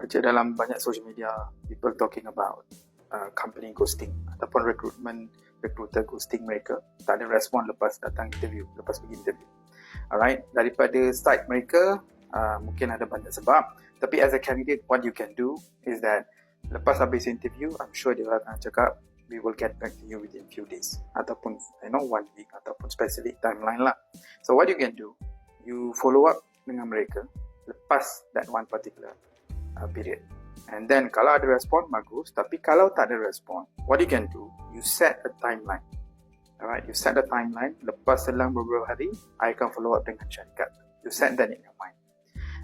baca dalam banyak social media, people talking about company ghosting ataupun recruiter ghosting mereka, tak ada respon lepas datang interview, lepas pergi interview. Alright, daripada side mereka, mungkin ada banyak sebab, tapi as a candidate, what you can do is that lepas habis interview, I'm sure dia akan cakap, we will get back to you within few days, ataupun 1 week, ataupun specific timeline lah. So what you can do, you follow up dengan mereka lepas that one particular period. And then kalau ada respon, bagus. Tapi kalau tak ada respon, what you can do, you set a timeline. Alright, you set a timeline. Lepas selang beberapa hari, I akan follow up dengan syarikat. You set that in your mind.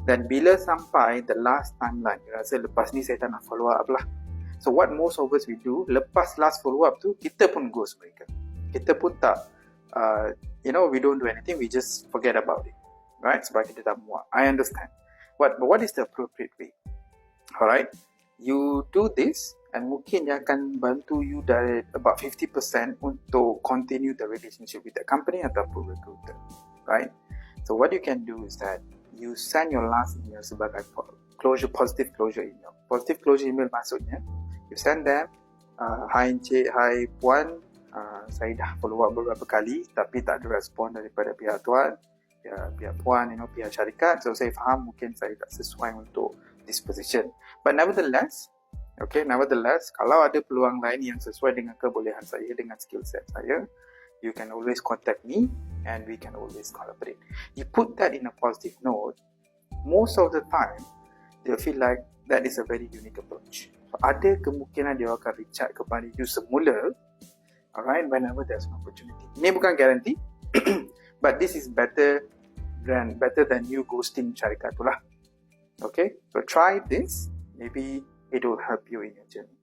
Dan bila sampai the last timeline, you rasa lepas ni saya tak nak follow up lah. So what most of us we do, lepas last follow up tu, kita pun ghost mereka. Kita pun tak, we don't do anything, we just forget about it. Right? Sebab kita tak muak. I understand. But what is the appropriate way? Alright, you do this and mungkin dia akan bantu you dari about 50% untuk continue the relationship with the company ataupun recruiter. Right? So what you can do is that you send your last email sebagai positive closure email. Positive closure email maksudnya you send them, hi Encik, hi Puan, saya dah follow up beberapa kali tapi tak ada respon daripada pihak Tuan, pihak Puan, pihak syarikat. So saya faham mungkin saya tak sesuai untuk this position. But nevertheless, kalau ada peluang lain yang sesuai dengan kebolehan saya, dengan skill set saya, you can always contact me and we can always collaborate. You put that in a positive note, most of the time, they feel like that is a very unique approach. So, ada kemungkinan dia akan reach out kepada you semula, alright, whenever there's an opportunity. Ini bukan guarantee, but this is better than you ghosting syarikat tu lah. Okay, so try this. Maybe it will help you in your journey.